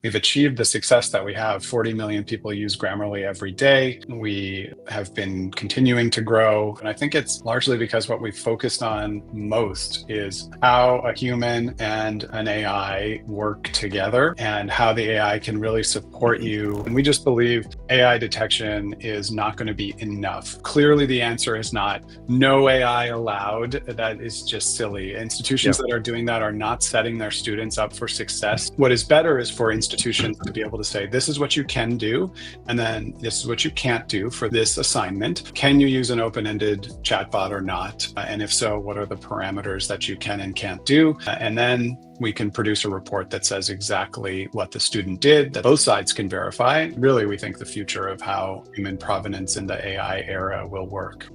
we've achieved the success that we have. 40 million people use Grammarly every day. We have been continuing to grow. And I think it's largely because what we've focused on most is how a human and an AI work together and how the AI can really support you. And we just believe AI detection is not going to be enough. Clearly, the answer is not no AI allowed. That is just silly. Institutions that are doing that are not setting their students up for success. What is better is for institutions to be able to say, this is what you can do, and then this is what you can't do for this assignment. Can you use an open-ended chatbot or not? And if so, what are the parameters that you can and can't do? And then we can produce a report that says exactly what the student did, that both sides can verify. Really, we think the future of how human provenance in the AI era will work.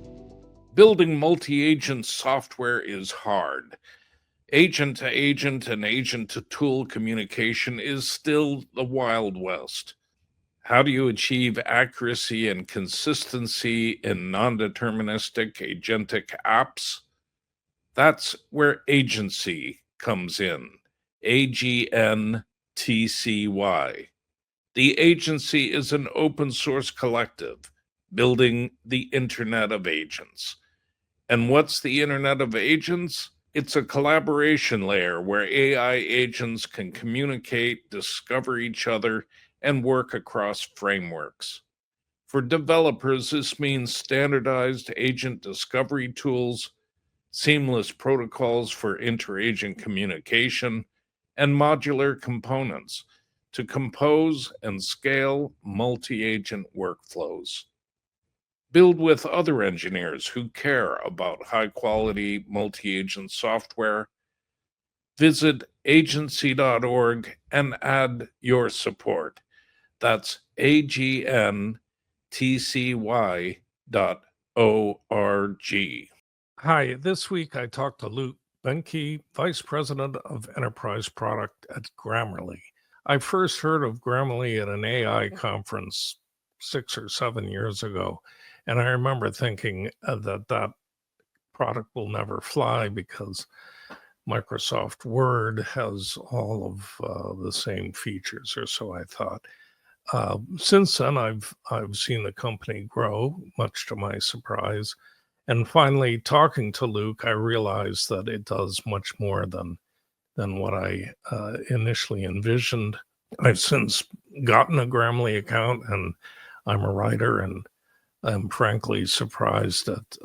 Building multi-agent software is hard. Agent-to-agent and agent-to-tool communication is still the Wild West. How do you achieve accuracy and consistency in non-deterministic agentic apps? That's where agency comes in. AGNTCY. The agency is an open source collective building the Internet of Agents. And what's the Internet of Agents? It's a collaboration layer where AI agents can communicate, discover each other, and work across frameworks. For developers, this means standardized agent discovery tools, seamless protocols for interagent communication, and modular components to compose and scale multi-agent workflows. Build with other engineers who care about high-quality multi-agent software. Visit agency.org and add your support. That's agntcy.org. Hi, this week I talked to Luke Behnke, Vice President of Enterprise Product at Grammarly. I first heard of Grammarly at an AI conference 6 or 7 years ago. And I remember thinking that product will never fly because Microsoft Word has all of the same features, or so I thought. Since then, I've seen the company grow, much to my surprise. And finally, talking to Luke, I realized that it does much more than what I initially envisioned. I've since gotten a Grammarly account, and I'm a writer, and I'm frankly surprised at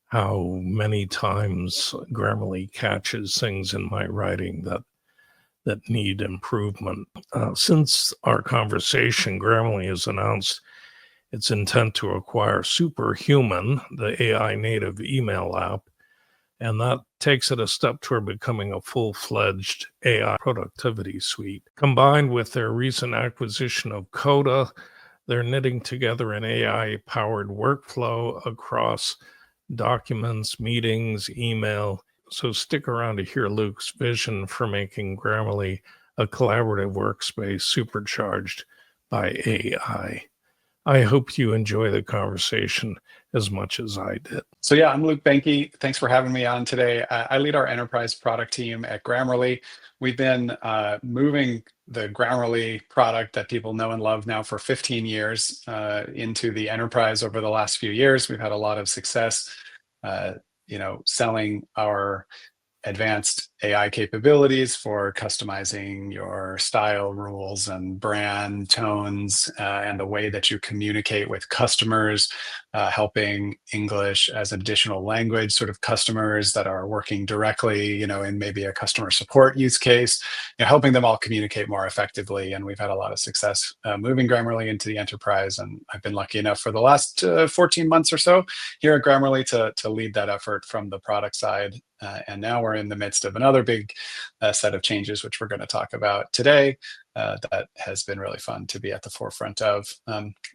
how many times Grammarly catches things in my writing that need improvement. Since our conversation, Grammarly has announced its intent to acquire Superhuman, the AI native email app, and that takes it a step toward becoming a full-fledged AI productivity suite. Combined with their recent acquisition of Coda, they're knitting together an AI-powered workflow across documents, meetings, email. So stick around to hear Luke's vision for making Grammarly a collaborative workspace supercharged by AI. I hope you enjoy the conversation as much as I did. So yeah, I'm Luke Behnke. Thanks for having me on today. I lead our enterprise product team at Grammarly. We've been moving the Grammarly product that people know and love now for 15 years into the enterprise over the last few years. We've had a lot of success, selling our advanced AI capabilities for customizing your style rules and brand tones and the way that you communicate with customers, helping English as an additional language, sort of customers that are working directly, in maybe a customer support use case, helping them all communicate more effectively. And we've had a lot of success moving Grammarly into the enterprise. And I've been lucky enough for the last 14 months or so here at Grammarly to lead that effort from the product side. And now we're in the midst of another big set of changes, which we're going to talk about today. That has been really fun to be at the forefront of.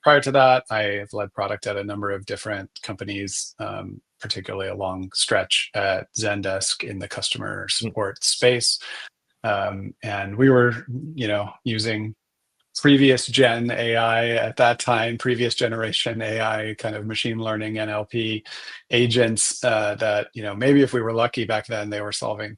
Prior to that, I have led product at a number of different companies, particularly a long stretch at Zendesk in the customer support space. And we were, using previous gen AI at that time, previous generation AI, kind of machine learning, NLP agents that, maybe if we were lucky back then, they were solving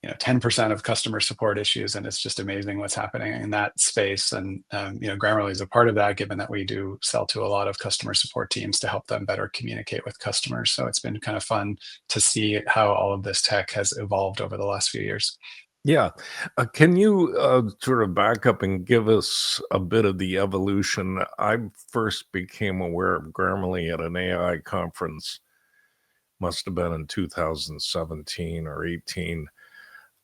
10% of customer support issues, and it's just amazing what's happening in that space. And Grammarly is a part of that, given that we do sell to a lot of customer support teams to help them better communicate with customers. So it's been kind of fun to see how all of this tech has evolved over the last few years. Yeah. Can you sort of back up and give us a bit of the evolution? I first became aware of Grammarly at an AI conference, must have been in 2017 or 18.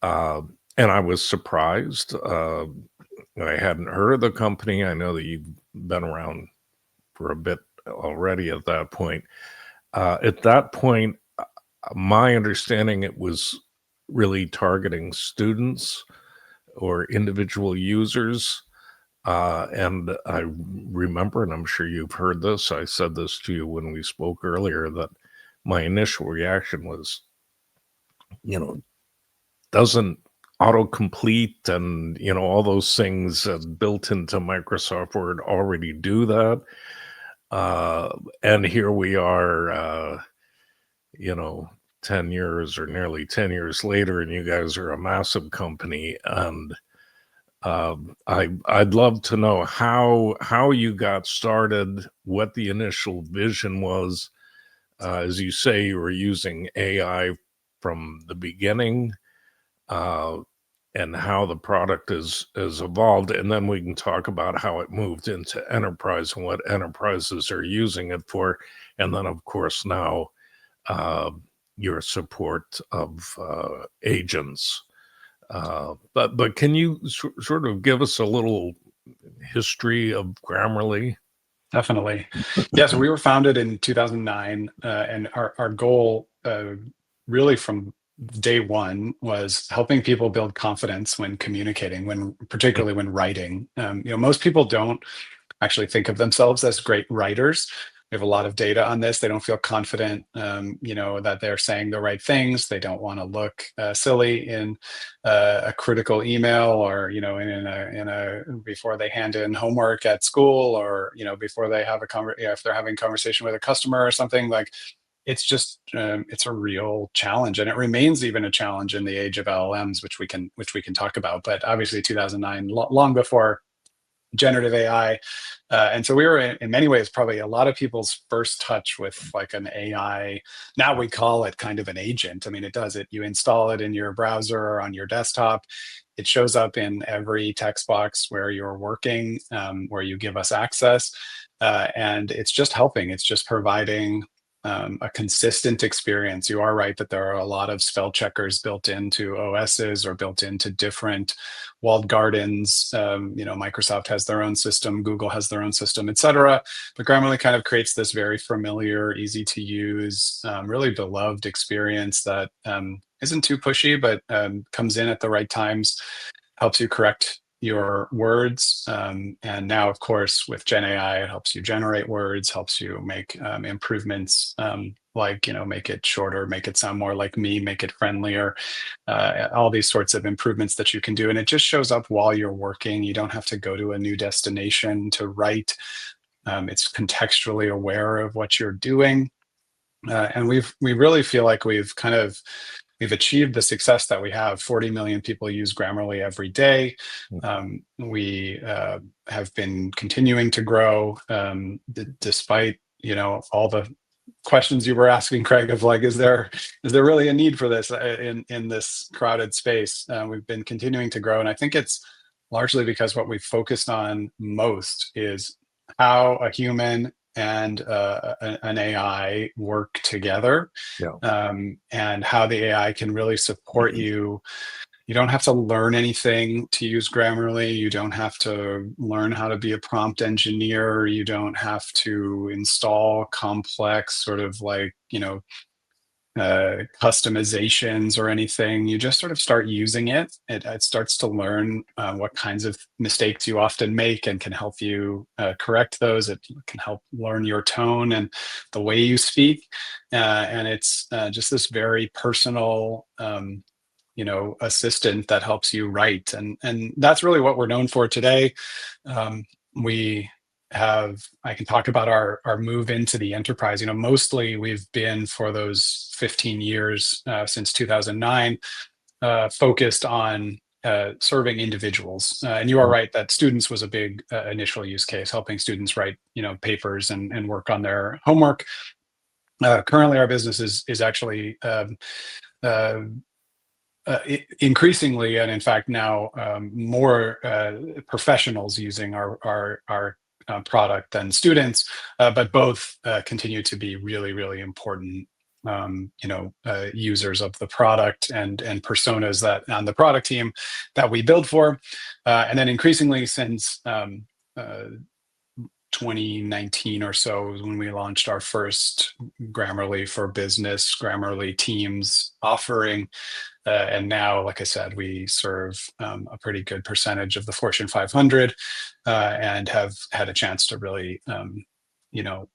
And I was surprised. I hadn't heard of the company. I know that you've been around for a bit already at that point. At that point, my understanding, it was really targeting students or individual users. And I remember, and I'm sure you've heard this, I said this to you when we spoke earlier, that my initial reaction was, doesn't autocomplete and, all those things built into Microsoft Word already do that? And here we are, 10 years or nearly 10 years later, and you guys are a massive company. And I'd love to know how you got started, what the initial vision was. As you say, you were using AI from the beginning, and how the product is evolved, and then we can talk about how it moved into enterprise and what enterprises are using it for, and then of course now your support of agents. But can you sort of give us a little history of Grammarly? Definitely. Yeah, so we were founded in 2009, and our goal really from day one was helping people build confidence when communicating, particularly when writing. Most people don't actually think of themselves as great writers. We have a lot of data on this. They don't feel confident, that they're saying the right things. They don't want to look silly in a critical email, or before they hand in homework at school, or before they have if they're having a conversation with a customer or something. Like, it's just it's a real challenge, and it remains even a challenge in the age of LLMs, which we can talk about. But obviously, 2009, long before generative AI. And so we were in many ways probably a lot of people's first touch with like an AI. Now we call it kind of an agent. I mean, you install it in your browser or on your desktop. It shows up in every text box where you're working, where you give us access. And it's just helping. It's just providing a consistent experience. You are right that there are a lot of spell checkers built into OSs or built into different walled gardens. Microsoft has their own system, Google has their own system, etc. But Grammarly kind of creates this very familiar, easy to use, really beloved experience that isn't too pushy, but comes in at the right times, helps you correct your words. And now, of course, with Gen AI, it helps you generate words, helps you make improvements, like, make it shorter, make it sound more like me, make it friendlier, all these sorts of improvements that you can do. And it just shows up while you're working. You don't have to go to a new destination to write. It's contextually aware of what you're doing. And we really feel like we've achieved the success that we have. 40 million people use Grammarly every day. We have been continuing to grow, despite all the questions you were asking, Craig, of like, is there really a need for this in this crowded space? We've been continuing to grow, and I think it's largely because what we've focused on most is how a human and an AI work together, and how the AI can really support you. You don't have to learn anything to use Grammarly. You don't have to learn how to be a prompt engineer. You don't have to install complex sort of like, customizations or anything. You just sort of start using it. It starts to learn what kinds of mistakes you often make and can help you correct those. It can help learn your tone and the way you speak. And it's just this very personal, assistant that helps you write. And that's really what we're known for today. I can talk about our move into the enterprise. Mostly we've been, for those 15 years, since 2009, focused on serving individuals. And you are right that students was a big initial use case, helping students write, papers and work on their homework. Currently, our business is actually uh, increasingly, and in fact now more professionals using our product than students, but both continue to be really, really important users of the product and personas that on the product team that we build for. And then increasingly since 2019 or so is when we launched our first Grammarly for Business, Grammarly Teams offering. And now, like I said, we serve a pretty good percentage of the Fortune 500 and have had a chance to really,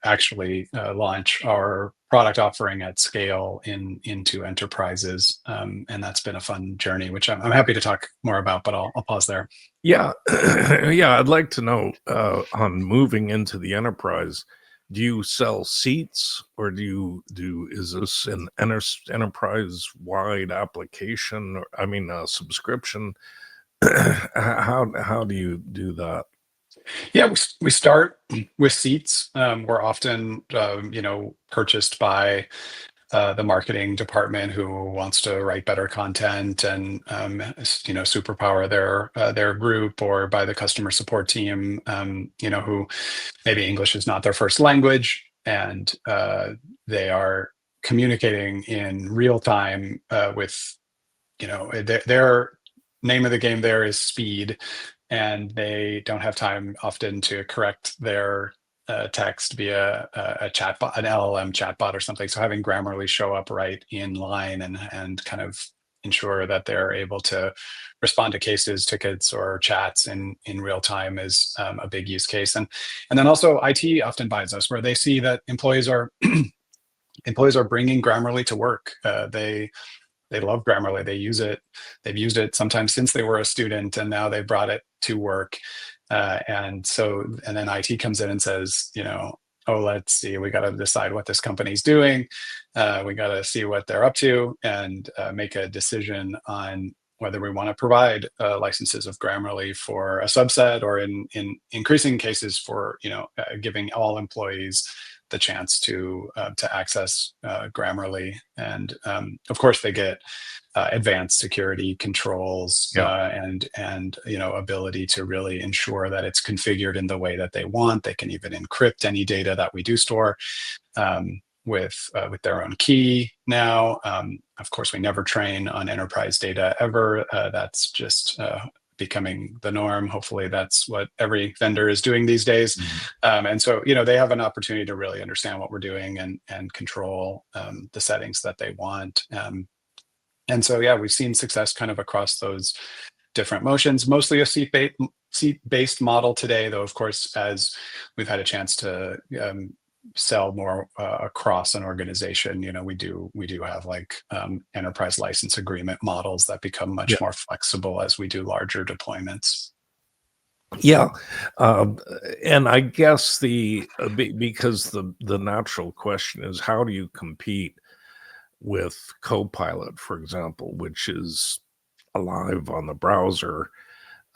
actually launch our product offering at scale into enterprises. And that's been a fun journey, which I'm happy to talk more about, but I'll pause there. Yeah. Yeah, I'd like to know on moving into the enterprise, do you sell seats or is this an enterprise wide application, or a subscription? How do you do that? Yeah, we start with seats. We're often, purchased by the marketing department who wants to write better content and, superpower their group, or by the customer support team, who maybe English is not their first language, and they are communicating in real time with, their name of the game there is speed, and they don't have time often to correct their text via a chatbot, an LLM chatbot or something. So having Grammarly show up right in line and kind of ensure that they're able to respond to cases, tickets, or chats in real time is a big use case. And then also IT often buys us, where they see that employees are bringing Grammarly to work. They love Grammarly. They use it. They've used it sometimes since they were a student, and now they brought it to work. And then IT comes in and says, oh, let's see, we got to decide what this company's doing. We got to see what they're up to and make a decision on whether we want to provide licenses of Grammarly for a subset, or in increasing cases for giving all employees the chance to access Grammarly. And of course, they get advanced security controls and ability to really ensure that it's configured in the way that they want. They can even encrypt any data that we do store with their own key now. Of course, we never train on enterprise data ever. That's just becoming the norm. Hopefully that's what every vendor is doing these days. And so, they have an opportunity to really understand what we're doing and control the settings that they want. And so, yeah, we've seen success kind of across those different motions, mostly a seat-based model today, though, of course, as we've had a chance to sell more across an organization, we do have like enterprise license agreement models that become much more flexible as we do larger deployments. Yeah, and I guess because the natural question is, how do you compete with Copilot, for example, which is alive on the browser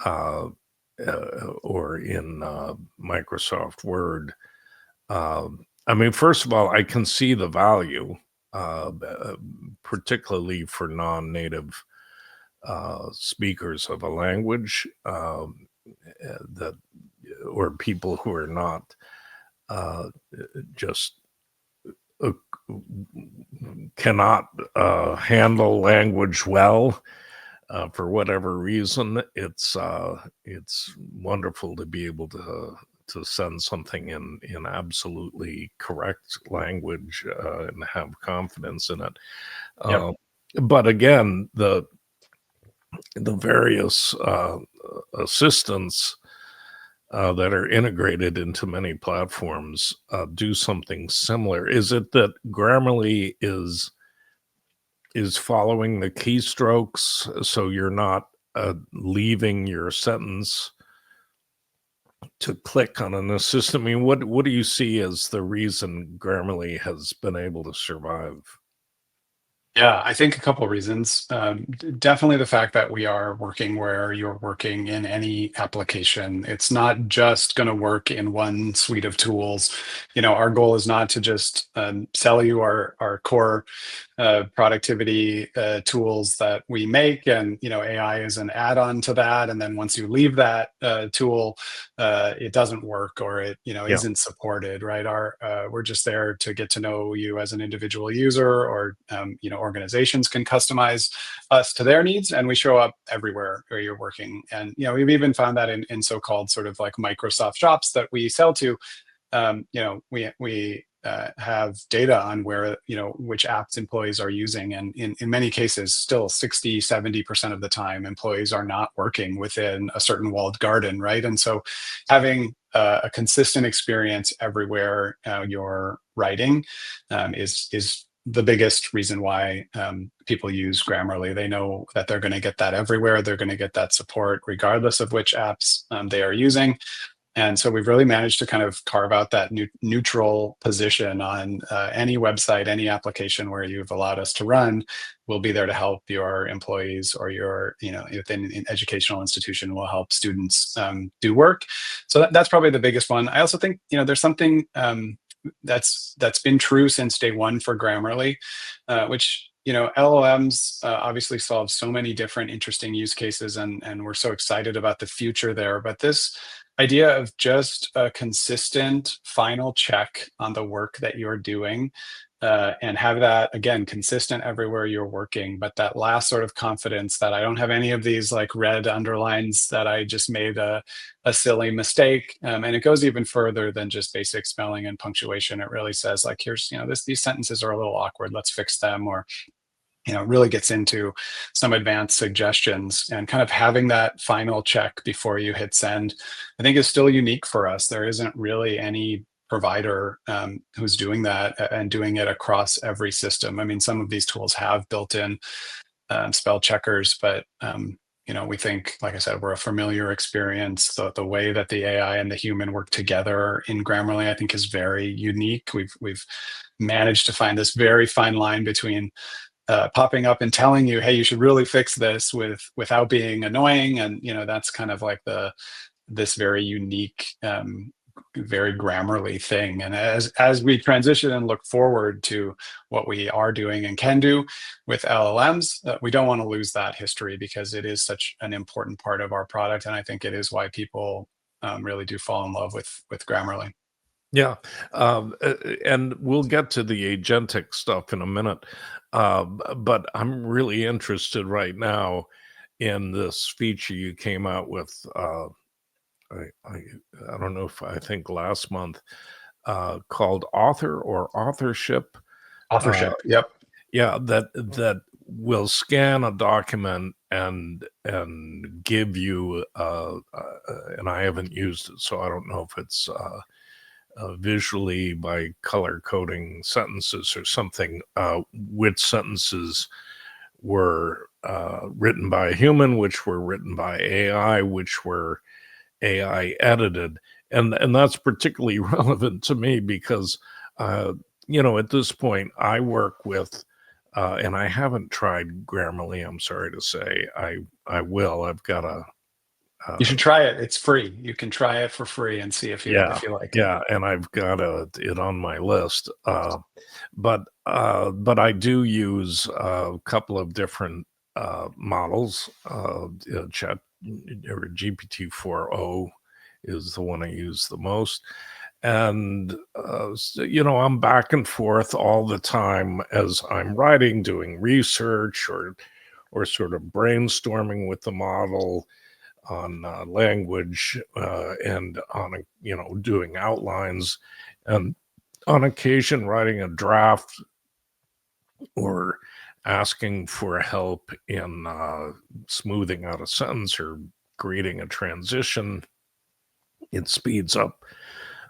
or in Microsoft Word? First of all, I can see the value, particularly for non-native speakers of a language, or people who are not just cannot handle language well. For whatever reason, it's wonderful to be able to send something in absolutely correct language and have confidence in it. But again, the various assistants that are integrated into many platforms do something similar. Is it that Grammarly is following the keystrokes, so you're not leaving your sentence to click on an assistant? What do you see as the reason Grammarly has been able to survive? Yeah, I think a couple reasons. Definitely the fact that we are working where you're working in any application. It's not just going to work in one suite of tools. Our goal is not to just sell you our core productivity tools that we make, and AI is an add-on to that. And then once you leave that tool, it doesn't work, or it Yeah. isn't supported, right? We're just there to get to know you as an individual user, or organizations can customize us to their needs, and we show up everywhere where you're working. And we've even found that in so-called sort of like Microsoft shops that we sell to. We have data on where which apps employees are using, and in many cases still 60-70% of the time employees are not working within a certain walled garden, right? And so having a consistent experience everywhere you're writing is the biggest reason why people use Grammarly. They know that they're going to get that everywhere. They're going to get that support regardless of which apps they are using. And so we've really managed to kind of carve out that neutral position on any website, any application where you've allowed us to run. We'll be there to help your employees, or your, within an educational institution, will help students do work. So that's probably the biggest one. I also think, there's something that's been true since day one for Grammarly, which LLMs obviously solve so many different interesting use cases, and we're so excited about the future there. But this idea of just a consistent final check on the work that you're doing, and have that, again, consistent everywhere you're working, but that last sort of confidence that I don't have any of these like red underlines that I just made a silly mistake. And it goes even further than just basic spelling and punctuation. It really says like, here's, these sentences are a little awkward, let's fix them. Or it really gets into some advanced suggestions, and kind of having that final check before you hit send, I think, is still unique for us. There isn't really any provider who's doing that, and doing it across every system. I mean, some of these tools have built-in spell checkers, but we think, like I said, we're a familiar experience. The way that the AI and the human work together in Grammarly, I think, is very unique. We've managed to find this very fine line between popping up and telling you, hey, you should really fix this, without being annoying. And that's kind of like this very unique, very Grammarly thing. And as we transition and look forward to what we are doing and can do with LLMs, we don't want to lose that history, because it is such an important part of our product. And I think it is why people really do fall in love with Grammarly. Yeah, and we'll get to the agentic stuff in a minute, but I'm really interested right now in this feature you came out with. I, I I don't know if I think last month, called Author or Authorship. Uh, Authorship. Yep. yeah, that will scan a document and give you, and I haven't used it, so I don't know if it's visually by color coding sentences or something, which sentences were written by a human, which were written by AI, which were AI edited. And that's particularly relevant to me because, at this point, I work with, and I haven't tried Grammarly, I'm sorry to say. I will. I've got a, You uh, should try it. It's free. You can try it for free and see yeah, if you like it. yeah, and I've got it on my list. But I do use a couple of different models. Chat or GPT-4o is the one I use the most, and I'm back and forth all the time as I'm writing, doing research, or sort of brainstorming with the model on language, and on doing outlines, and on occasion writing a draft, or asking for help in smoothing out a sentence or creating a transition. It speeds up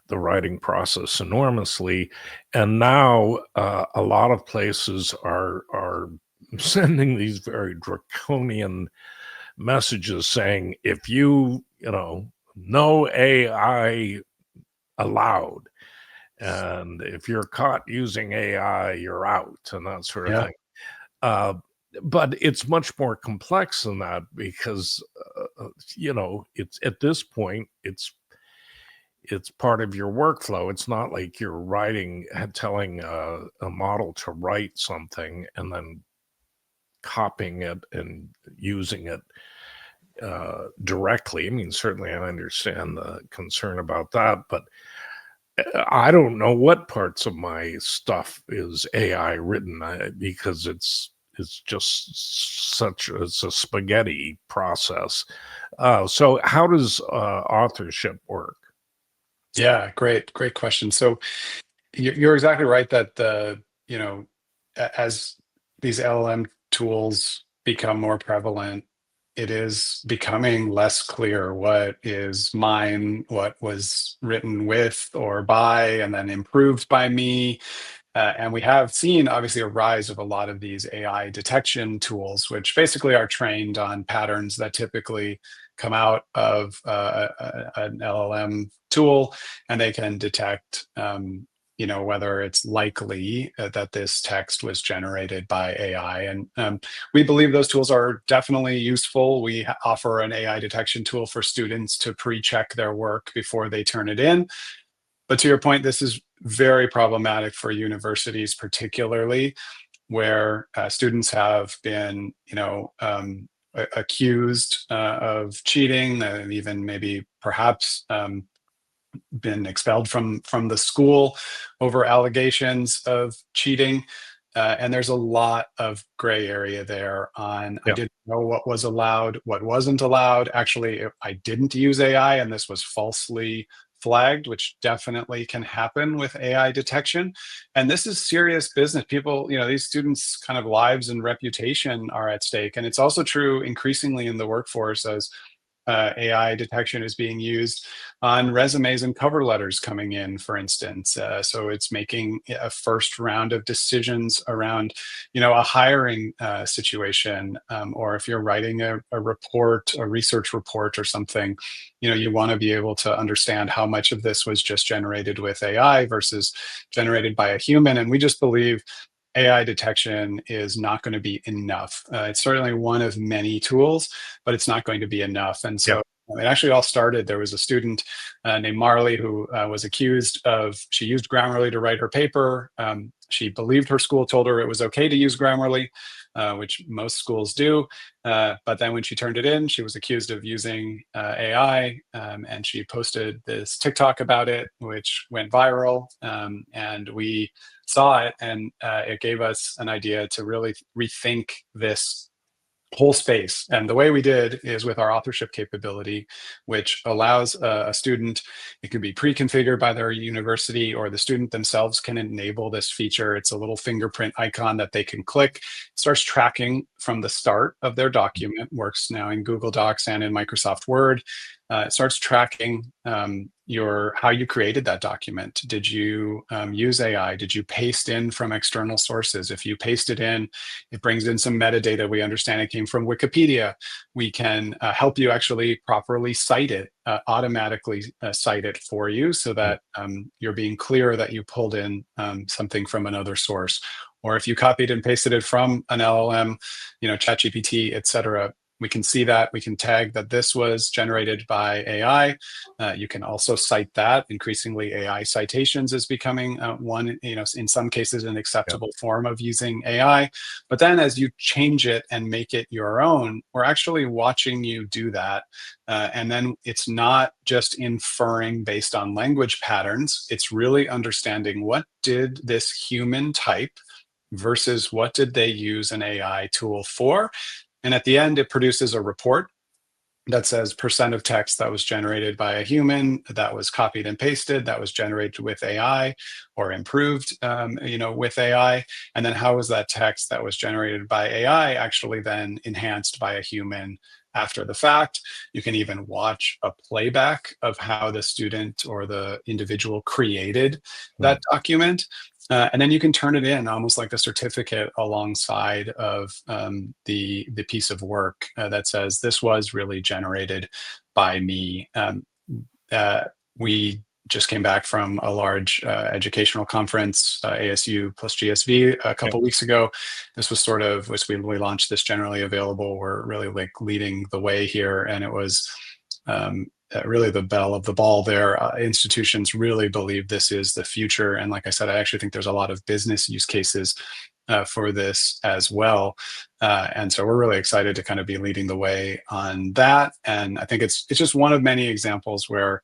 the writing process enormously. And now a lot of places are sending these very draconian messages saying, if no AI allowed, and if you're caught using AI, you're out, and that sort of Yeah. thing. But it's much more complex than that because, it's at this point, it's part of your workflow. It's not like you're telling a model to write something and then copying it and using it directly. I mean, certainly I understand the concern about that, but I don't know what parts of my stuff is AI written because it's just it's a spaghetti process. So how does authorship work? Yeah, great question. So you're exactly right that as these LLM tools become more prevalent, it is becoming less clear what is mine, what was written with or by, and then improved by me. And we have seen, obviously, a rise of a lot of these AI detection tools, which basically are trained on patterns that typically come out of an LLM tool, and they can detect, whether it's likely that this text was generated by AI. And we believe those tools are definitely useful. We offer an AI detection tool for students to pre-check their work before they turn it in. But to your point, this is very problematic for universities, particularly where students have been, accused of cheating, and even maybe perhaps been expelled from the school over allegations of cheating. And there's a lot of gray area there on I Yeah. didn't know what was allowed, what wasn't allowed. Actually, I didn't use AI and this was falsely flagged, which definitely can happen with AI detection. And this is serious business. People, these students' kind of lives and reputation are at stake. And it's also true increasingly in the workforce as AI detection is being used on resumes and cover letters coming in, for instance. So it's making a first round of decisions around, a hiring situation, or if you're writing a report, a research report or something, you want to be able to understand how much of this was just generated with AI versus generated by a human. And we just believe AI detection is not going to be enough. It's certainly one of many tools, but it's not going to be enough. And Yeah. so it actually all started. There was a student named Marley who was accused of, she used Grammarly to write her paper. She believed her school told her it was okay to use Grammarly, which most schools do. But then when she turned it in, she was accused of using AI, and she posted this TikTok about it, which went viral. And we saw it, and it gave us an idea to really rethink this whole space. And the way we did is with our authorship capability, which allows a student, it can be pre-configured by their university, or the student themselves can enable this feature. It's a little fingerprint icon that they can click. It starts tracking from the start of their document, works now in Google Docs and in Microsoft Word. It starts tracking how you created that document. Did you use AI? Did you paste in from external sources? If you paste it in, it brings in some metadata. We understand it came from Wikipedia. We can help you actually properly cite it, automatically cite it for you, so that you're being clear that you pulled in something from another source. Or if you copied and pasted it from an LLM, ChatGPT, et cetera, we can see that. We can tag that this was generated by AI. You can also cite that. Increasingly, AI citations is becoming one, in some cases, an acceptable form of using AI. But then as you change it and make it your own, we're actually watching you do that. And then it's not just inferring based on language patterns. It's really understanding, what did this human type versus what did they use an AI tool for? And at the end, it produces a report that says percent of text that was generated by a human, that was copied and pasted, that was generated with AI or improved, with AI. And then how was that text that was generated by AI actually then enhanced by a human after the fact? You can even watch a playback of how the student or the individual created that document. And then you can turn it in almost like a certificate alongside of the piece of work that says this was really generated by me. We just came back from a large educational conference, ASU plus GSV, a couple weeks ago. This was sort of, which we launched this generally available. We're really like leading the way here, and it was really the belle of the ball there. Institutions really believe this is the future, and like I said, I actually think there's a lot of business use cases for this as well. And so we're really excited to kind of be leading the way on that. And I think it's just one of many examples where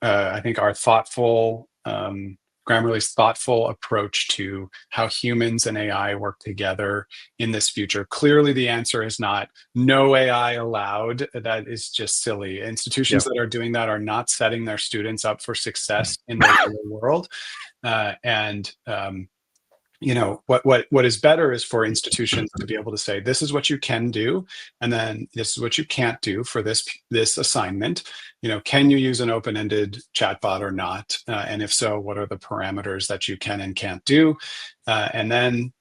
I think our thoughtful, Grammarly's thoughtful approach to how humans and AI work together in this future. Clearly, the answer is not no AI allowed. That is just silly. Institutions that are doing that are not setting their students up for success in the real world. And you know, what is better is for institutions to be able to say, this is what you can do, and then this is what you can't do for this assignment. You know, can you use an open-ended chatbot or not? And if so, what are the parameters that you can and can't do? And then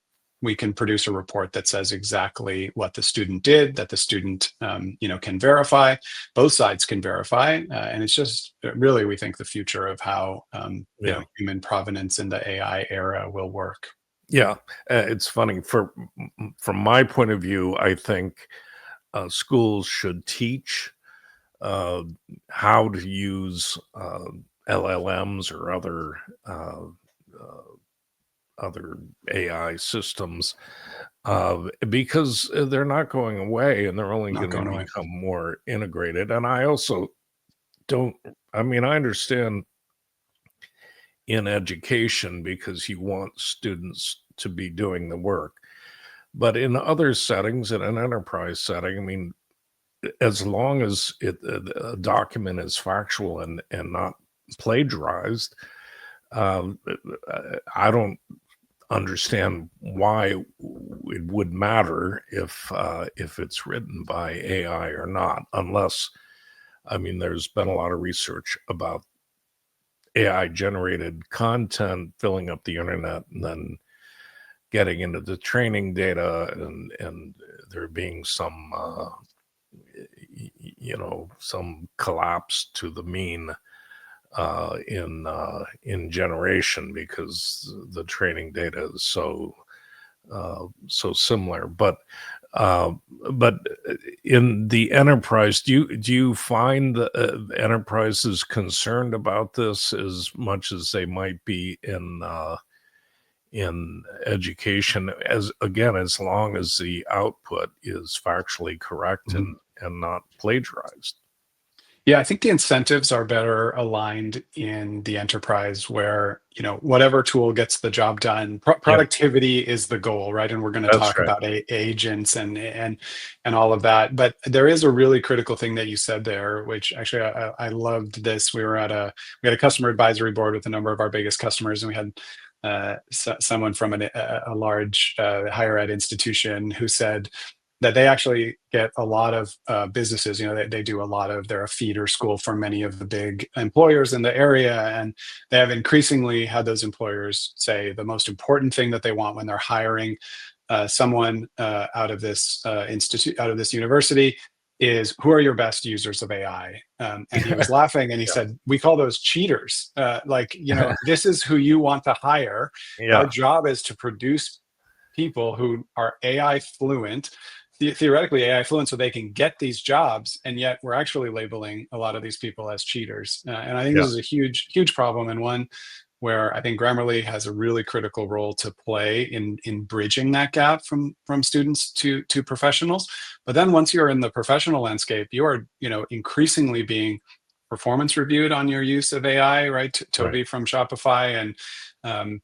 we can produce a report that says exactly what the student did, that the student you know, can verify. Both sides can verify, and it's just really, we think, the future of how you know, human provenance in the AI era will work. Yeah, it's funny. From my point of view, I think schools should teach how to use LLMs or other AI systems because they're not going away, and they're only going to become more integrated. And I also don't. I mean, I understand in education because you want students to be doing the work. But in other settings, in an enterprise setting, I mean, as long as a document is factual and not plagiarized, I don't understand why it would matter if it's written by AI or not, unless, I mean, there's been a lot of research about AI generated content filling up the internet and then getting into the training data, and there being some you know, some collapse to the mean in generation because the training data is so similar. But in the enterprise, do you find the enterprises concerned about this as much as they might be in education, as long as the output is factually correct and not plagiarized? Yeah, I think the incentives are better aligned in the enterprise where, you know, whatever tool gets the job done, productivity is the goal, right? And we're going to talk about agents and all of that. But there is a really critical thing that you said there, which actually I loved this. We had a customer advisory board with a number of our biggest customers, and we had someone from a large higher ed institution who said that they actually get a lot of businesses, you know, they do a lot of, they're a feeder school for many of the big employers in the area. And they have increasingly had those employers say the most important thing that they want when they're hiring someone out of this institute, out of this university, is who are your best users of AI? And he was laughing and he said, we call those cheaters. Like, you know, this is who you want to hire. Our job is to produce people who are AI fluent, theoretically AI fluent, so they can get these jobs, and yet we're actually labeling a lot of these people as cheaters. And I think this is a huge problem, and one where I think Grammarly has a really critical role to play in bridging that gap from students to professionals. But then once you're in the professional landscape, you are, you know, increasingly being performance reviewed on your use of AI, right? Toby from Shopify and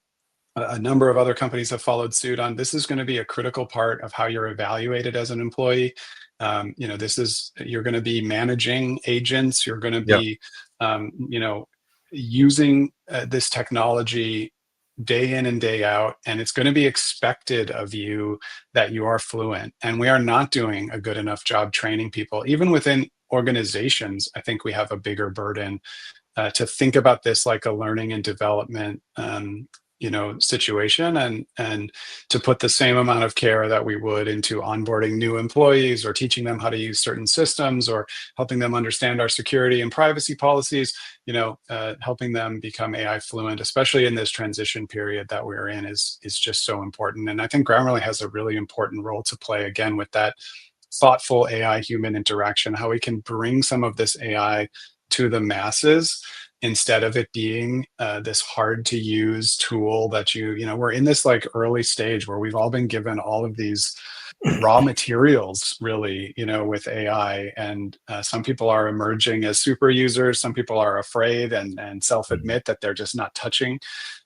a number of other companies have followed suit on this. Is going to be a critical part of how you're evaluated as an employee. You know, you're going to be managing agents. You're going to be, you know, using this technology day in and day out, and it's going to be expected of you that you are fluent. And we are not doing a good enough job training people, even within organizations. I think we have a bigger burden to think about this like a learning and development situation, and to put the same amount of care that we would into onboarding new employees or teaching them how to use certain systems or helping them understand our security and privacy policies, helping them become AI fluent, especially in this transition period that we're in, is just so important. And I think Grammarly has a really important role to play, again, with that thoughtful AI human interaction, how we can bring some of this AI to the masses instead of it being this hard to use tool that we're in this like early stage where we've all been given all of these raw materials, really, with AI. And some people are emerging as super users. Some people are afraid and self-admit that they're just not touching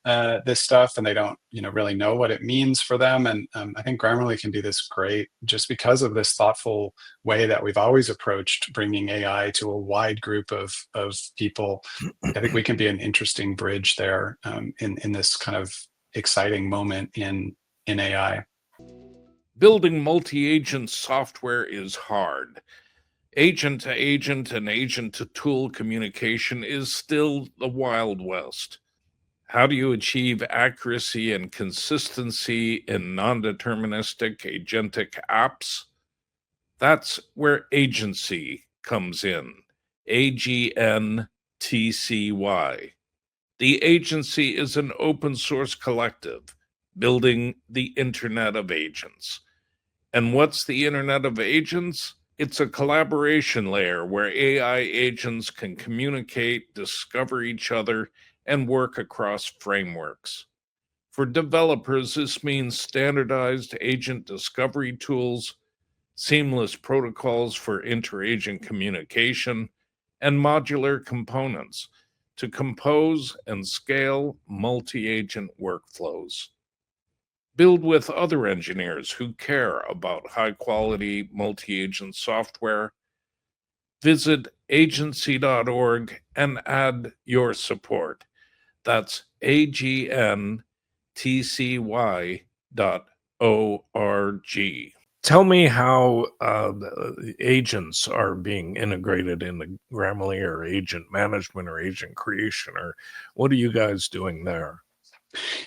this stuff, and they don't, really know what it means for them. And I think Grammarly can do this great just because of this thoughtful way that we've always approached bringing AI to a wide group of people. I think we can be an interesting bridge there in this kind of exciting moment in AI. Building multi-agent software is hard. Agent-to-agent and agent-to-tool communication is still the Wild West. How do you achieve accuracy and consistency in non-deterministic agentic apps? That's where agency comes in. AGNTCY. The agency is an open source collective building the Internet of Agents. And what's the Internet of Agents? It's a collaboration layer where AI agents can communicate, discover each other, and work across frameworks. For developers, this means standardized agent discovery tools, seamless protocols for interagent communication, and modular components to compose and scale multi-agent workflows. Build with other engineers who care about high-quality multi-agent software. Visit agency.org and add your support. That's agntcy.org. Tell me how the agents are being integrated into Grammarly, or agent management or agent creation, or what are you guys doing there?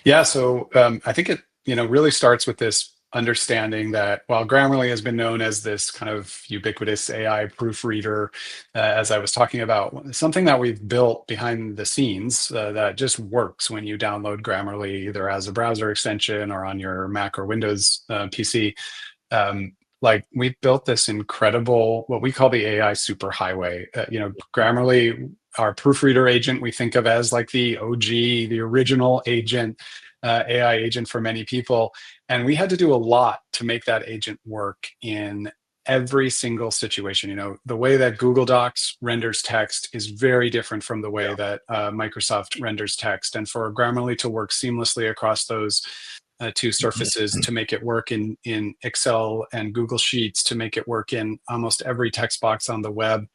Yeah, so I think it really starts with this understanding that while Grammarly has been known as this kind of ubiquitous AI proofreader, as I was talking about, something that we've built behind the scenes that just works when you download Grammarly either as a browser extension or on your Mac or Windows PC. Like, we've built this incredible, what we call the AI superhighway. Grammarly, our proofreader agent, we think of as like the OG, the original agent, AI agent for many people. And we had to do a lot to make that agent work in every single situation. The way that Google Docs renders text is very different from the way that Microsoft renders text. And for Grammarly to work seamlessly across those two surfaces, to make it work in Excel and Google Sheets, to make it work in almost every text box on the web,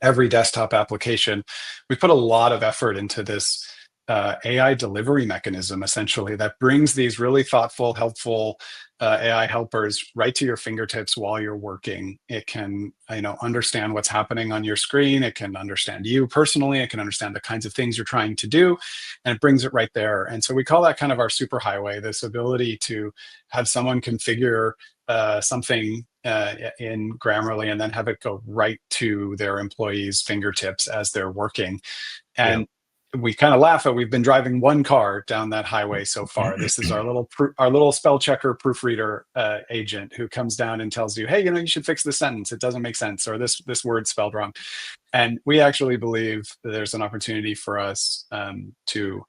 every desktop application, we put a lot of effort into this AI delivery mechanism, essentially, that brings these really thoughtful, helpful AI helpers right to your fingertips while you're working. It can, understand what's happening on your screen. It can understand you personally. It can understand the kinds of things you're trying to do, and it brings it right there. And so we call that kind of our superhighway, this ability to have someone configure something in Grammarly and then have it go right to their employees' fingertips as they're working. And we kind of laugh at, we've been driving one car down that highway so far. This is our little spell checker proofreader agent who comes down and tells you, hey, you should fix this sentence. It doesn't make sense, or this word spelled wrong. And we actually believe that there's an opportunity for us to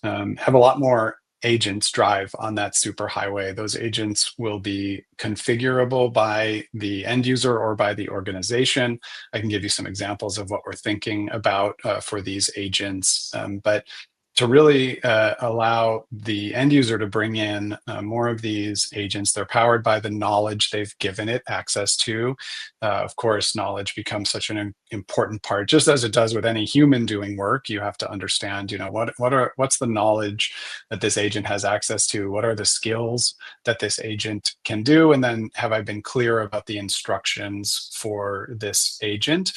have a lot more agents drive on that superhighway. Those agents will be configurable by the end user or by the organization. I can give you some examples of what we're thinking about for these agents, but to really allow the end user to bring in more of these agents. They're powered by the knowledge they've given it access to. Of course, knowledge becomes such an important part, just as it does with any human doing work. You have to understand, what's the knowledge that this agent has access to? What are the skills that this agent can do? And then, have I been clear about the instructions for this agent?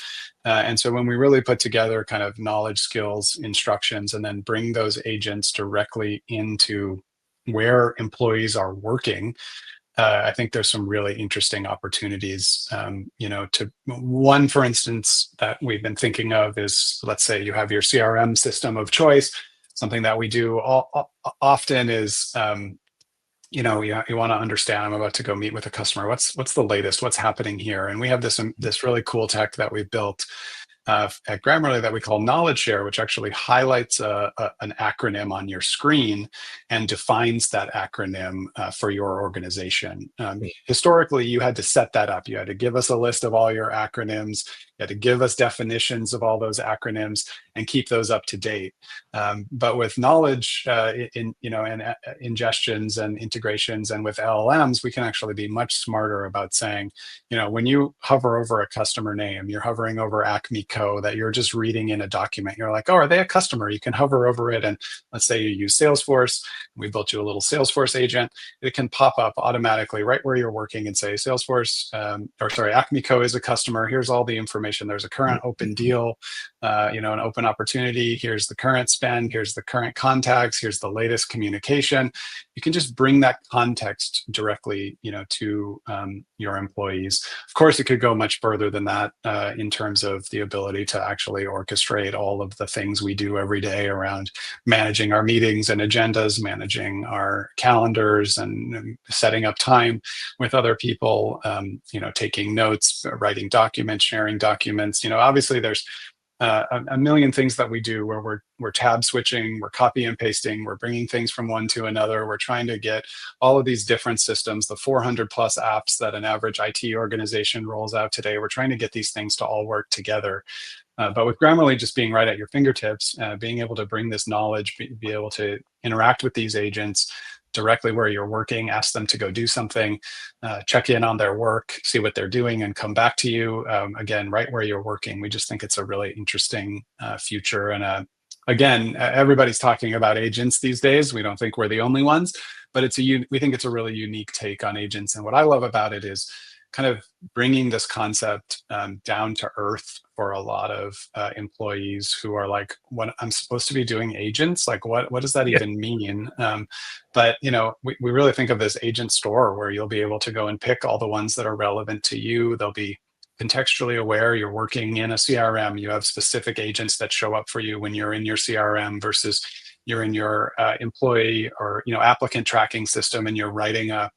And so when we really put together kind of knowledge, skills, instructions, and then bring those agents directly into where employees are working, I think there's some really interesting opportunities. To one, for instance, that we've been thinking of is, let's say you have your CRM system of choice. Something that we do often is, you want to understand. I'm about to go meet with a customer. What's the latest? What's happening here? And we have this really cool tech that we've built at Grammarly that we call Knowledge Share, which actually highlights an acronym on your screen and defines that acronym for your organization. Historically, you had to set that up. You had to give us a list of all your acronyms. You had to give us definitions of all those acronyms and keep those up to date. But with knowledge, ingestions and integrations, and with LLMs, we can actually be much smarter about saying, when you hover over a customer name, you're hovering over Acme Co. that you're just reading in a document. You're like, oh, are they a customer? You can hover over it. And let's say you use Salesforce. We built you a little Salesforce agent. It can pop up automatically right where you're working and say, Acme Co. is a customer. Here's all the information. There's a current open deal, an open opportunity. Here's the current spend. Here's the current contacts. Here's the latest communication. You can just bring that context directly, to your employees. Of course, it could go much further than that in terms of the ability to actually orchestrate all of the things we do every day around managing our meetings and agendas, managing our calendars, and setting up time with other people, taking notes, writing documents, sharing documents. Obviously there's a million things that we do where we're tab switching, we're copy and pasting, we're bringing things from one to another. We're trying to get all of these different systems, the 400 plus apps that an average IT organization rolls out today. We're trying to get these things to all work together. But with Grammarly just being right at your fingertips, being able to bring this knowledge, be able to interact with these agents directly where you're working, ask them to go do something, check in on their work, see what they're doing, and come back to you, again, right where you're working. We just think it's a really interesting future. And again, everybody's talking about agents these days. We don't think we're the only ones, but we think it's a really unique take on agents. And what I love about it is kind of bringing this concept down to earth for a lot of employees who are like, what, I'm supposed to be doing agents? Like, what does that even mean? But we really think of this agent store where you'll be able to go and pick all the ones that are relevant to you. They'll be contextually aware. You're working in a CRM. You have specific agents that show up for you when you're in your CRM versus you're in your employee or applicant tracking system and you're writing a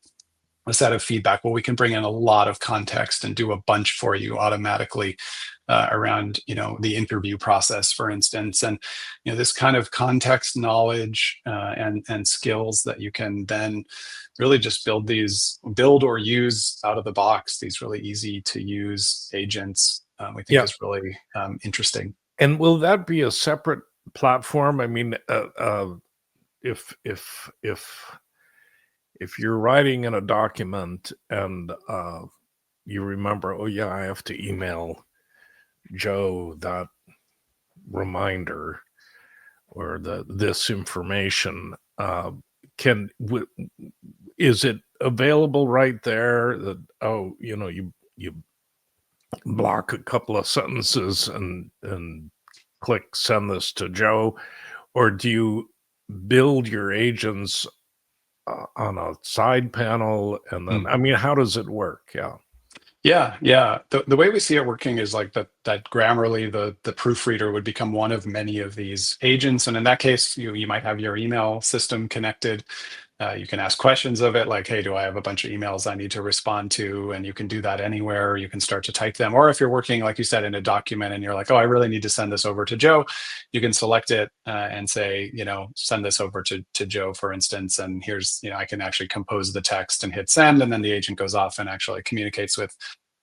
set of feedback. Well, we can bring in a lot of context and do a bunch for you automatically around the interview process, for instance. And this kind of context knowledge and skills that you can then really just build or use out of the box, these really easy to use agents, we think is really interesting. And will that be a separate platform? I mean, if you're writing in a document and you remember, oh yeah, I have to email Joe that reminder or this information, is it available right there that, you block a couple of sentences and click send this to Joe, or do you build your agents on a side panel? And then, I mean, how does it work? Yeah. The way we see it working is like that Grammarly, the proofreader, would become one of many of these agents. And in that case, you might have your email system connected. You can ask questions of it like, hey, do I have a bunch of emails I need to respond to? And you can do that anywhere. You can start to type them. Or if you're working, like you said, in a document and you're like, oh, I really need to send this over to Joe, you can select it and say, send this over to Joe, for instance. And here's, I can actually compose the text and hit send. And then the agent goes off and actually communicates with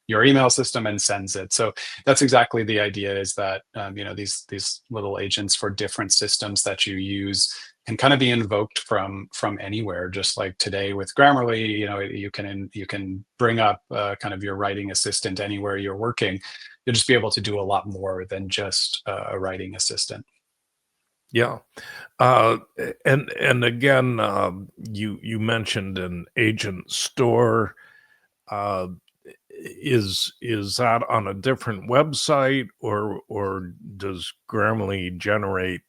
your email system and sends it. So that's exactly the idea, is that these little agents for different systems that you use can kind of be invoked from anywhere. Just like today with Grammarly, you can bring up kind of your writing assistant anywhere you're working. You'll just be able to do a lot more than just a writing assistant. Yeah. And again, you mentioned an agent store. is that on a different website, or does Grammarly generate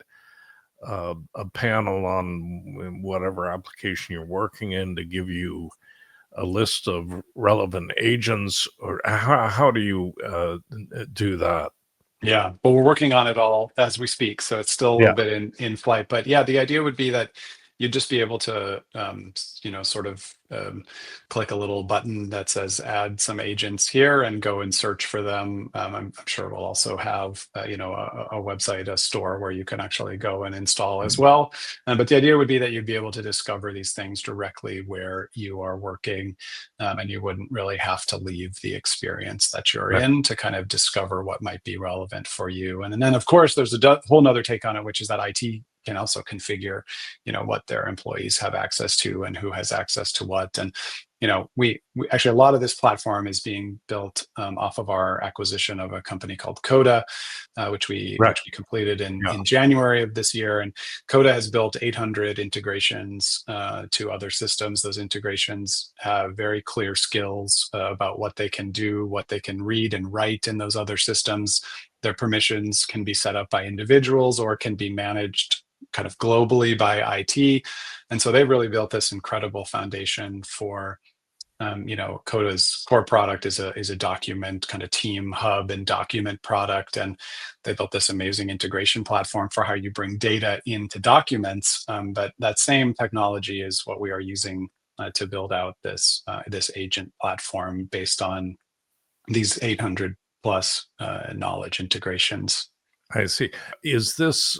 a panel on whatever application you're working in to give you a list of relevant agents, or how do you do that? Yeah, but we're working on it all as we speak, so it's still a little Yeah, bit in flight. But yeah, the idea would be that you'd just be able to, sort of click a little button that says "Add some agents here" and go and search for them. I'm sure we'll also have, a website, a store where you can actually go and install as well. But the idea would be that you'd be able to discover these things directly where you are working, and you wouldn't really have to leave the experience that you're right, in to kind of discover what might be relevant for you. And then, of course, there's a whole nother take on it, which is that IT can also configure, what their employees have access to and who has access to what. And we actually, a lot of this platform is being built off of our acquisition of a company called Coda, which we right. which we completed Yeah, in January of this year. And Coda has built 800 integrations to other systems. Those integrations have very clear skills about what they can do, what they can read and write in those other systems. Their permissions can be set up by individuals or can be managed kind of globally by IT. And so they've really built this incredible foundation for, Coda's core product is a document kind of team hub and document product. And they built this amazing integration platform for how you bring data into documents. But that same technology is what we are using to build out this agent platform based on these 800 plus knowledge integrations. I see. Is this,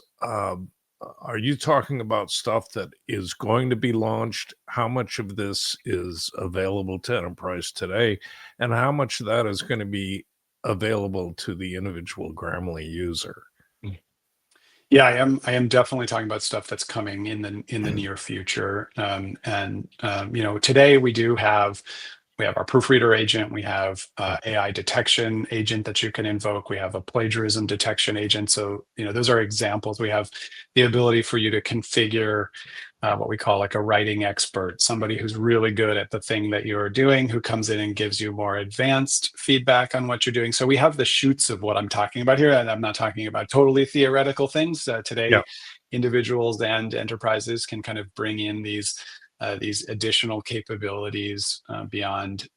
are you talking about stuff that is going to be launched? How much of this is available to enterprise today, and how much of that is going to be available to the individual Grammarly user? Yeah, I am definitely talking about stuff that's coming in the near future. Today we have our proofreader agent, we have AI detection agent that you can invoke, we have a plagiarism detection agent. So those are examples. We have the ability for you to configure what we call like a writing expert, somebody who's really good at the thing that you're doing, who comes in and gives you more advanced feedback on what you're doing. So we have the shoots of what I'm talking about here, and I'm not talking about totally theoretical things. Yeah. Today, individuals and enterprises can kind of bring in these additional capabilities beyond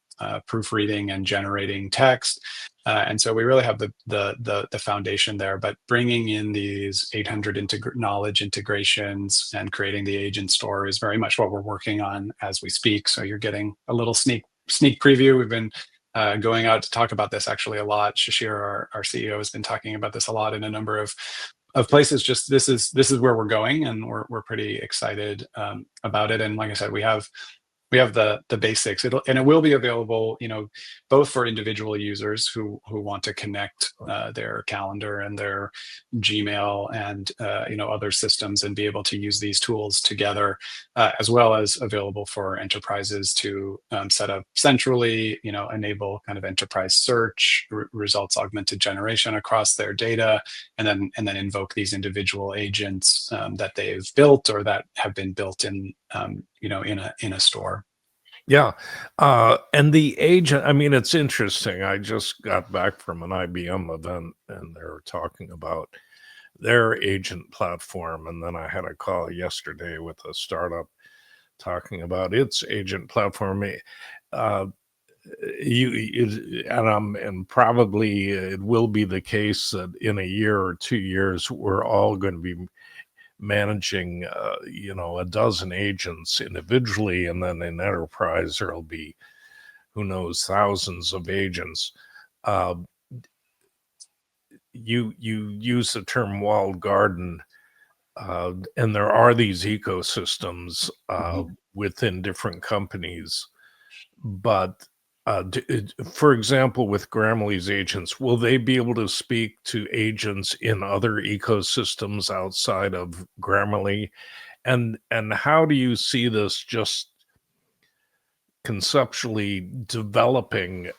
proofreading and generating text. And so we really have the foundation there, but bringing in these 800 knowledge integrations and creating the agent store is very much what we're working on as we speak. So you're getting a little sneak preview. We've been going out to talk about this actually a lot. Shashir, our CEO, has been talking about this a lot in a number of places. Just this is where we're going, and we're pretty excited about it. And like I said, we have the basics. It will be available, both for individual users who want to connect their calendar and their Gmail and other systems and be able to use these tools together, as well as available for enterprises to set up centrally, enable kind of enterprise search, results augmented generation across their data, and then invoke these individual agents that they've built or that have been built in in a store. Yeah. And the agent, I mean, it's interesting. I just got back from an IBM event and they were talking about their agent platform. And then I had a call yesterday with a startup talking about its agent platform. Uh, and probably it will be the case that in a year or 2 years, we're all going to be managing, a dozen agents individually, and then in enterprise there'll be, who knows, thousands of agents. Uh, you use the term walled garden, and there are these ecosystems within different companies. But for example, with Grammarly's agents, will they be able to speak to agents in other ecosystems outside of Grammarly? And how do you see this just conceptually developing,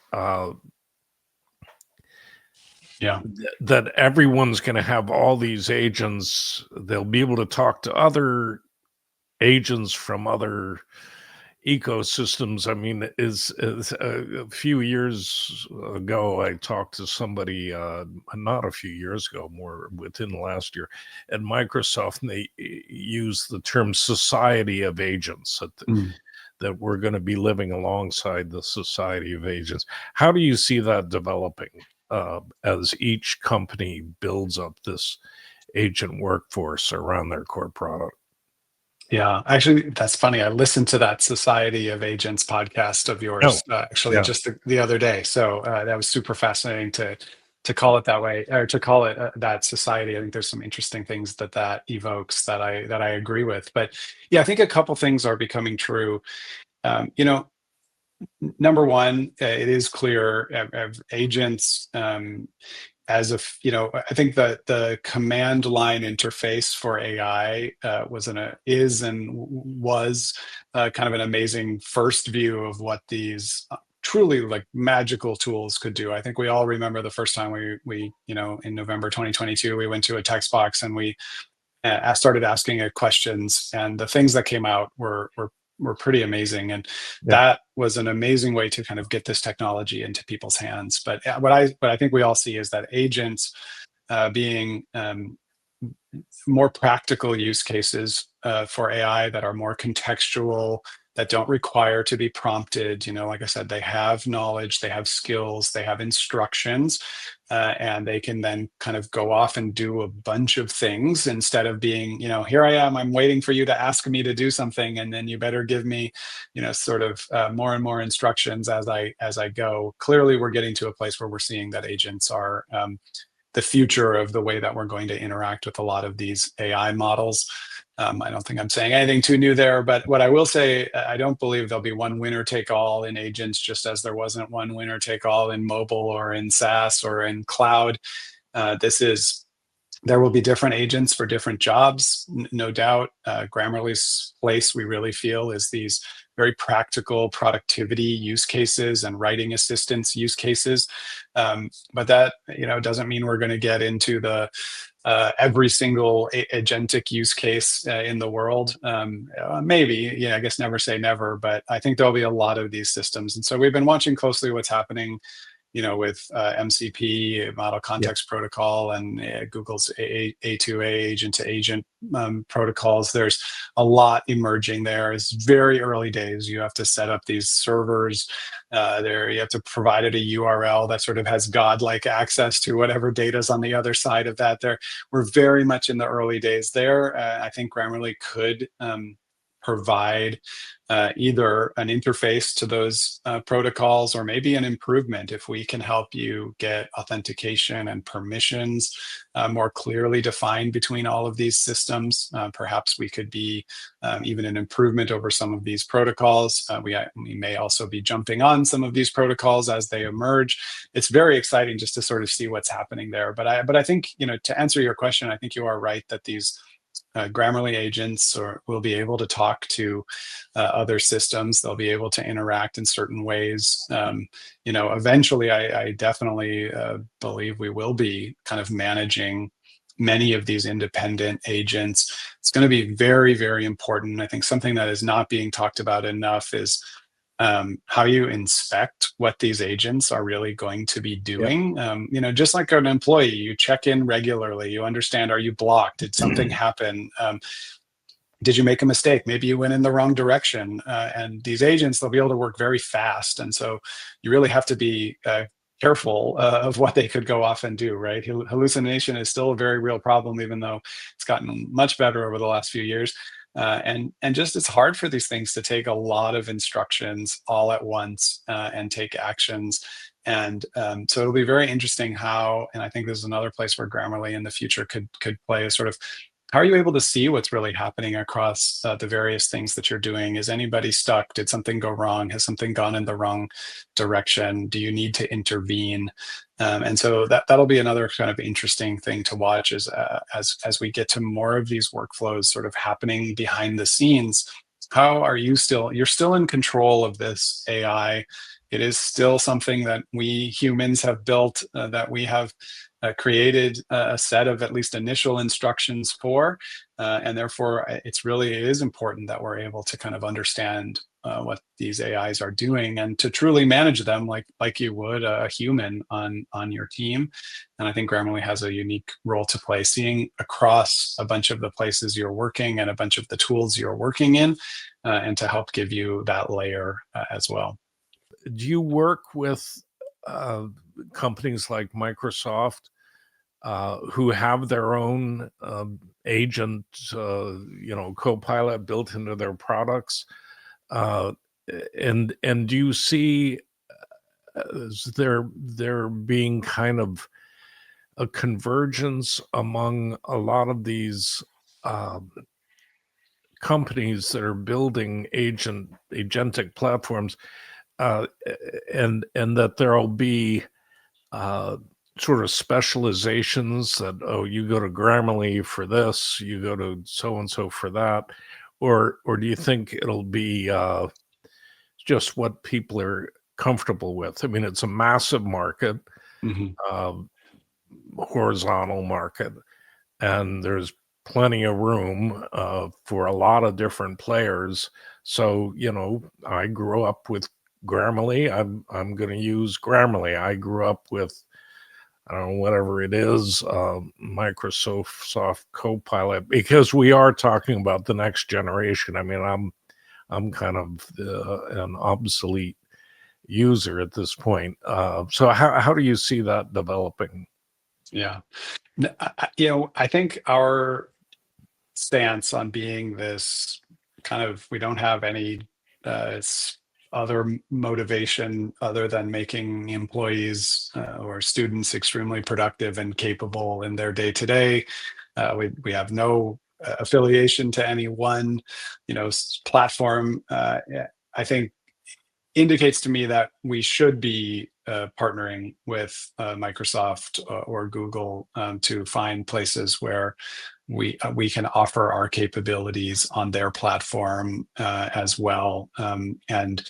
Yeah. that everyone's going to have all these agents? They'll be able to talk to other agents from other ecosystems. I mean, is a few years ago, I talked to somebody, not a few years ago, more within last year, at Microsoft, and they use the term society of agents, Mm. that we're going to be living alongside the society of agents. How do you see that developing as each company builds up this agent workforce around their core product? Yeah, actually, that's funny. I listened to that Society of Agents podcast of No. yours actually Yeah. just the other day. So that was super fascinating to call it that way, or to call it that society. I think there's some interesting things that evokes that I agree with. But yeah, I think a couple things are becoming true. You know, number one, it is clear of agents. As of I think that the command line interface for AI is and was kind of an amazing first view of what these truly like magical tools could do. I think we all remember the first time we in November 2022 we went to a text box and we started asking it questions, and the things that came out were pretty amazing. And Yeah. that was an amazing way to kind of get this technology into people's hands. But what I think we all see is that agents being more practical use cases for AI that are more contextual, that don't require to be prompted. Like I said, they have knowledge, they have skills, they have instructions, and they can then kind of go off and do a bunch of things instead of being, here I am, I'm waiting for you to ask me to do something, and then you better give me, sort of more and more instructions as I go. Clearly, we're getting to a place where we're seeing that agents are the future of the way that we're going to interact with a lot of these AI models. I don't think I'm saying anything too new there, but what I will say, I don't believe there'll be one winner take all in agents, just as there wasn't one winner take all in mobile or in SaaS or in cloud. There will be different agents for different jobs, no doubt. Grammarly's place, we really feel, is these very practical productivity use cases and writing assistance use cases. But that doesn't mean we're going to get into the every single agentic use case in the world. Maybe, I guess never say never, but I think there'll be a lot of these systems. And so we've been watching closely what's happening with MCP, Model Yeah. Context Protocol, and Google's A2A, agent to agent protocols. There's a lot emerging there. It's very early days. You have to set up these servers. You have to provide it a URL that sort of has godlike access to whatever data's on the other side of that. We're very much in the early days there. I think Grammarly could provide either an interface to those protocols, or maybe an improvement if we can help you get authentication and permissions more clearly defined between all of these systems. Perhaps we could be even an improvement over some of these protocols. We may also be jumping on some of these protocols as they emerge. It's very exciting just to sort of see what's happening there. But I think, to answer your question, I think you are right that these Grammarly agents will be able to talk to other systems. They'll be able to interact in certain ways. Eventually, I definitely believe we will be kind of managing many of these independent agents. It's going to be very, very important. I think something that is not being talked about enough is how you inspect what these agents are really going to be doing. Just like an employee, you check in regularly. You understand, are you blocked? Did something happen? Did you make a mistake? Maybe you went in the wrong direction. And these agents, they'll be able to work very fast. And so you really have to be careful of what they could go off and do, right? Hallucination is still a very real problem, even though it's gotten much better over the last few years. And just it's hard for these things to take a lot of instructions all at once and take actions. And so it'll be very interesting how, and I think this is another place where Grammarly in the future could play a sort of, how are you able to see what's really happening across the various things that you're doing? Is anybody stuck? Did something go wrong? Has something gone in the wrong direction? Do you need to intervene? And so that'll be another kind of interesting thing to watch as we get to more of these workflows sort of happening behind the scenes. How are you're still in control of this AI. It is still something that we humans have built, that we have created a set of at least initial instructions for. And therefore, it is important that we're able to kind of understand what these AIs are doing, and to truly manage them like you would a human on your team. And I think Grammarly has a unique role to play, seeing across a bunch of the places you're working and a bunch of the tools you're working in, and to help give you that layer as well. Do you work with companies like Microsoft who have their own agent, Copilot built into their products? And do you see there being kind of a convergence among a lot of these companies that are building agentic platforms, and that there'll be sort of specializations that, oh, you go to Grammarly for this, you go to so and so for that, or do you think it'll be just what people are comfortable with? I mean, it's a massive market, horizontal market, and there's plenty of room for a lot of different players. So, I grew up with Grammarly. I'm going to use Grammarly. I grew up with, I don't know, whatever it is, Microsoft Copilot, because we are talking about the next generation. I mean, I'm kind of an obsolete user at this point. So how do you see that developing? Yeah. I think our stance on being this kind of, we don't have any other motivation other than making employees or students extremely productive and capable in their day to day. We have no affiliation to any one, platform. I think indicates to me that we should be partnering with Microsoft or Google to find places where we can offer our capabilities on their platform as well, and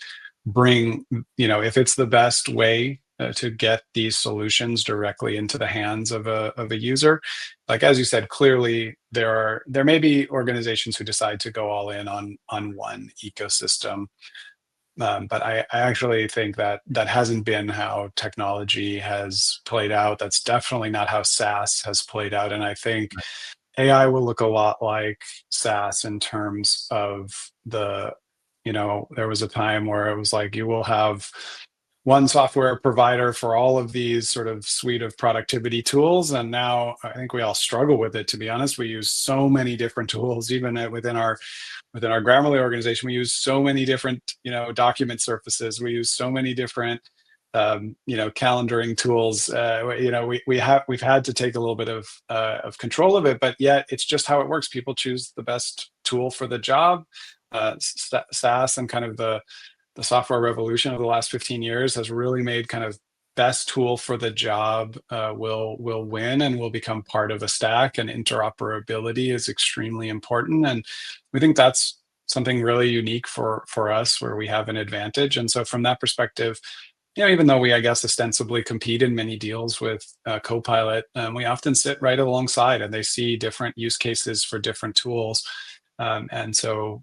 bring, if it's the best way to get these solutions directly into the hands of a user. Like, as you said, clearly there may be organizations who decide to go all in on one ecosystem. But I actually think that hasn't been how technology has played out. That's definitely not how SaaS has played out. And I think AI will look a lot like SaaS in terms of there was a time where it was like, you will have one software provider for all of these sort of suite of productivity tools. And now I think we all struggle with it, to be honest. We use so many different tools, even within our Grammarly organization. We use so many different, document surfaces. We use so many different, calendaring tools. We've had to take a little bit of control of it, but yet it's just how it works. People choose the best tool for the job. SaaS and kind of the software revolution of the last 15 years has really made kind of best tool for the job will win and will become part of a stack, and interoperability is extremely important. And we think that's something really unique for us, where we have an advantage. And so from that perspective, even though we, I guess, ostensibly compete in many deals with Copilot, we often sit right alongside, and they see different use cases for different tools. And so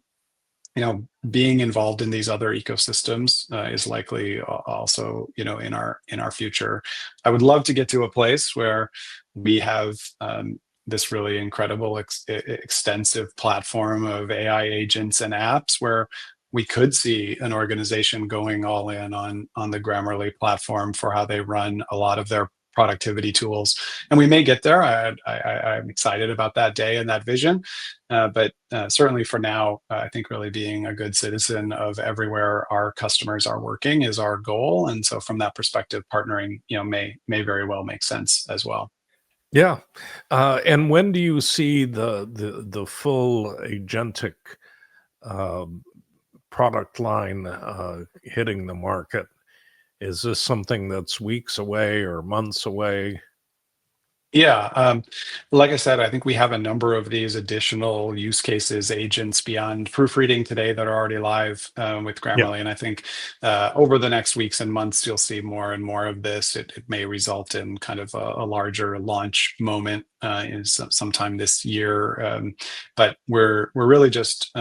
being involved in these other ecosystems is likely also, in our future. I would love to get to a place where we have this really incredible, extensive platform of AI agents and apps, where we could see an organization going all in on the Grammarly platform for how they run a lot of their productivity tools. And we may get there. I'm excited about that day and that vision. But certainly for now, I think really being a good citizen of everywhere our customers are working is our goal. And so from that perspective, partnering, may very well make sense as well. Yeah. And when do you see the full agentic product line hitting the market? Is this something that's weeks away or months away? Yeah, like I said, I think we have a number of these additional use cases, agents beyond proofreading today that are already live with Yeah. Grammarly. And I think over the next weeks and months, you'll see more and more of this. It may result in kind of a larger launch moment sometime this year. But we're really just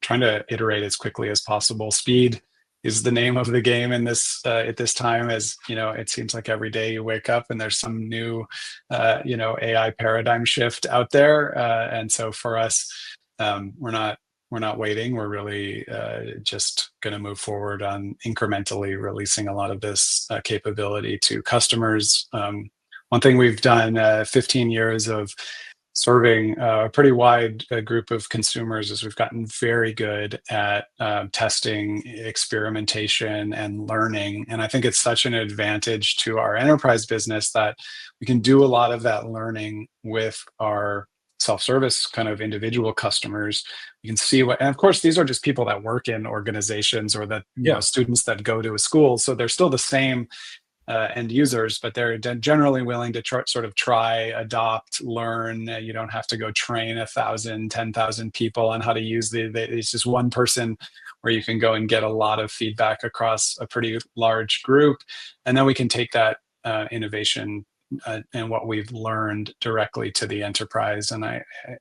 trying to iterate as quickly as possible. Speed is the name of the game in this at this time. As you know, it seems like every day you wake up and there's some new AI paradigm shift out there, and so for us, we're not waiting. We're really just going to move forward on incrementally releasing a lot of this capability to customers. One thing we've done, 15 years of serving a pretty wide group of consumers, is we've gotten very good at testing, experimentation, and learning. And I think it's such an advantage to our enterprise business that we can do a lot of that learning with our self-service kind of individual customers. You can see what, and of course, these are just people that work in organizations or that, you know, students that go to a school. So they're still the same end users, but they're generally willing to try, adopt, learn. You don't have to go train 1,000, 10,000 people on how to use it's just one person where you can go and get a lot of feedback across a pretty large group. And then we can take that innovation and what we've learned directly to the enterprise. And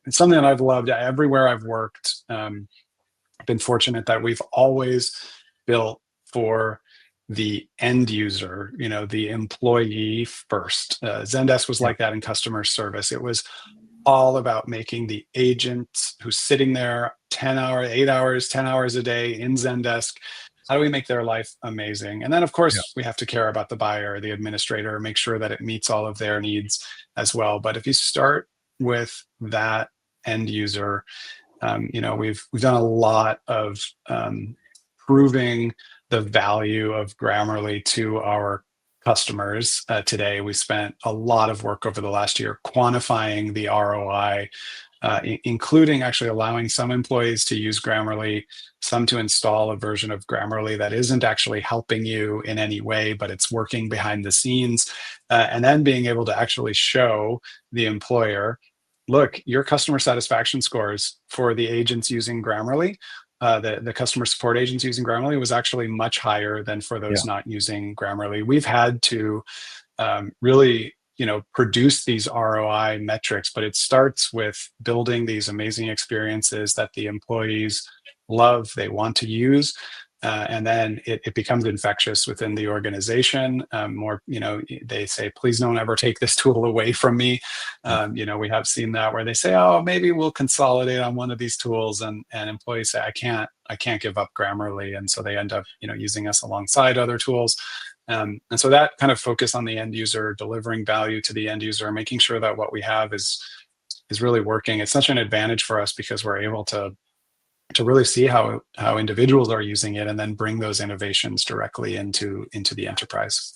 it's something that I've loved everywhere I've worked. I've been fortunate that we've always built for the end user, the employee first. Zendesk was like that in customer service. It was all about making the agent who's sitting there 10 hours a day in Zendesk. How do we make their life amazing? And then, of course, we have to care about the buyer, the administrator, make sure that it meets all of their needs as well. But if you start with that end user, we've done a lot of proving the value of Grammarly to our customers. Today, we spent a lot of work over the last year quantifying the ROI, including actually allowing some employees to use Grammarly, some to install a version of Grammarly that isn't actually helping you in any way, but it's working behind the scenes, and then being able to actually show the employer, look, your customer satisfaction scores for the agents using Grammarly, the customer support agents using Grammarly, was actually much higher than for those not using Grammarly. We've had to really produce these ROI metrics, but it starts with building these amazing experiences that the employees love, they want to use, and then it becomes infectious within the organization. They say, please don't ever take this tool away from me. We have seen that where they say, oh, maybe we'll consolidate on one of these tools, and employees say, I can't give up Grammarly, and so they end up using us alongside other tools. And so that kind of focus on the end user, delivering value to the end user, making sure that what we have is really working. It's such an advantage for us because we're able to really see how individuals are using it and then bring those innovations directly into the enterprise.